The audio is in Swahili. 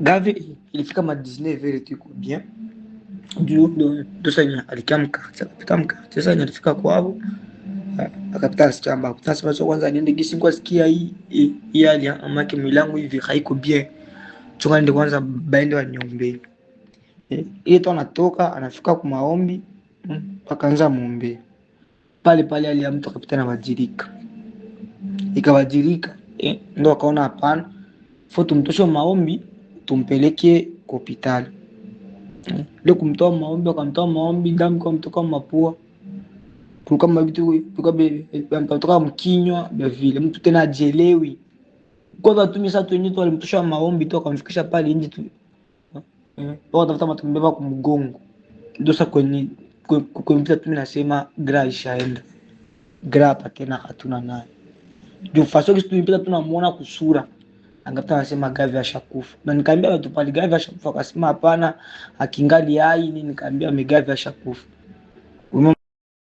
Gavi ilifika ma 19h tu iko bien. Ndio sasa alikamka. Sasa alifika kwao akapita sichamba. Akapita sasa kwanza niende gisi kwa sikia hii hali amake milango hivi haiko bien. Chunga ndio kwanza baende waniombe. Ile tu anatoka anafika kwa maombi akaanza muombe. Pale aliamka akapita na bajirika. Ikabadilika ndo akaona hapana, faut tumtoshe maombi tumpeleke hospitali. Ndio kumtoa maombi, akamtoa maombi, damu kwa mtoka mapua, kulikuwa mabitu kutoka mkinywa vya vile mtu tena ajelewi. Kwanza tumisa tu yenyewe alimtosha maombi tu akamfikisha pale nje tu. Wao tafuta matumbeba kwa mgongo. Ndio sasa kwenye mtu tu nasema gra ishaenda. Gra hapa tena hatuna naye. Juu faso kitu tulipita tunamuona kusura. Angapita anasema Gavi ashakufa. Na nikamwambia watu pale Gavi ashakufa, akasema hapana, akingali hai. Nikaambia Gavi ashakufa.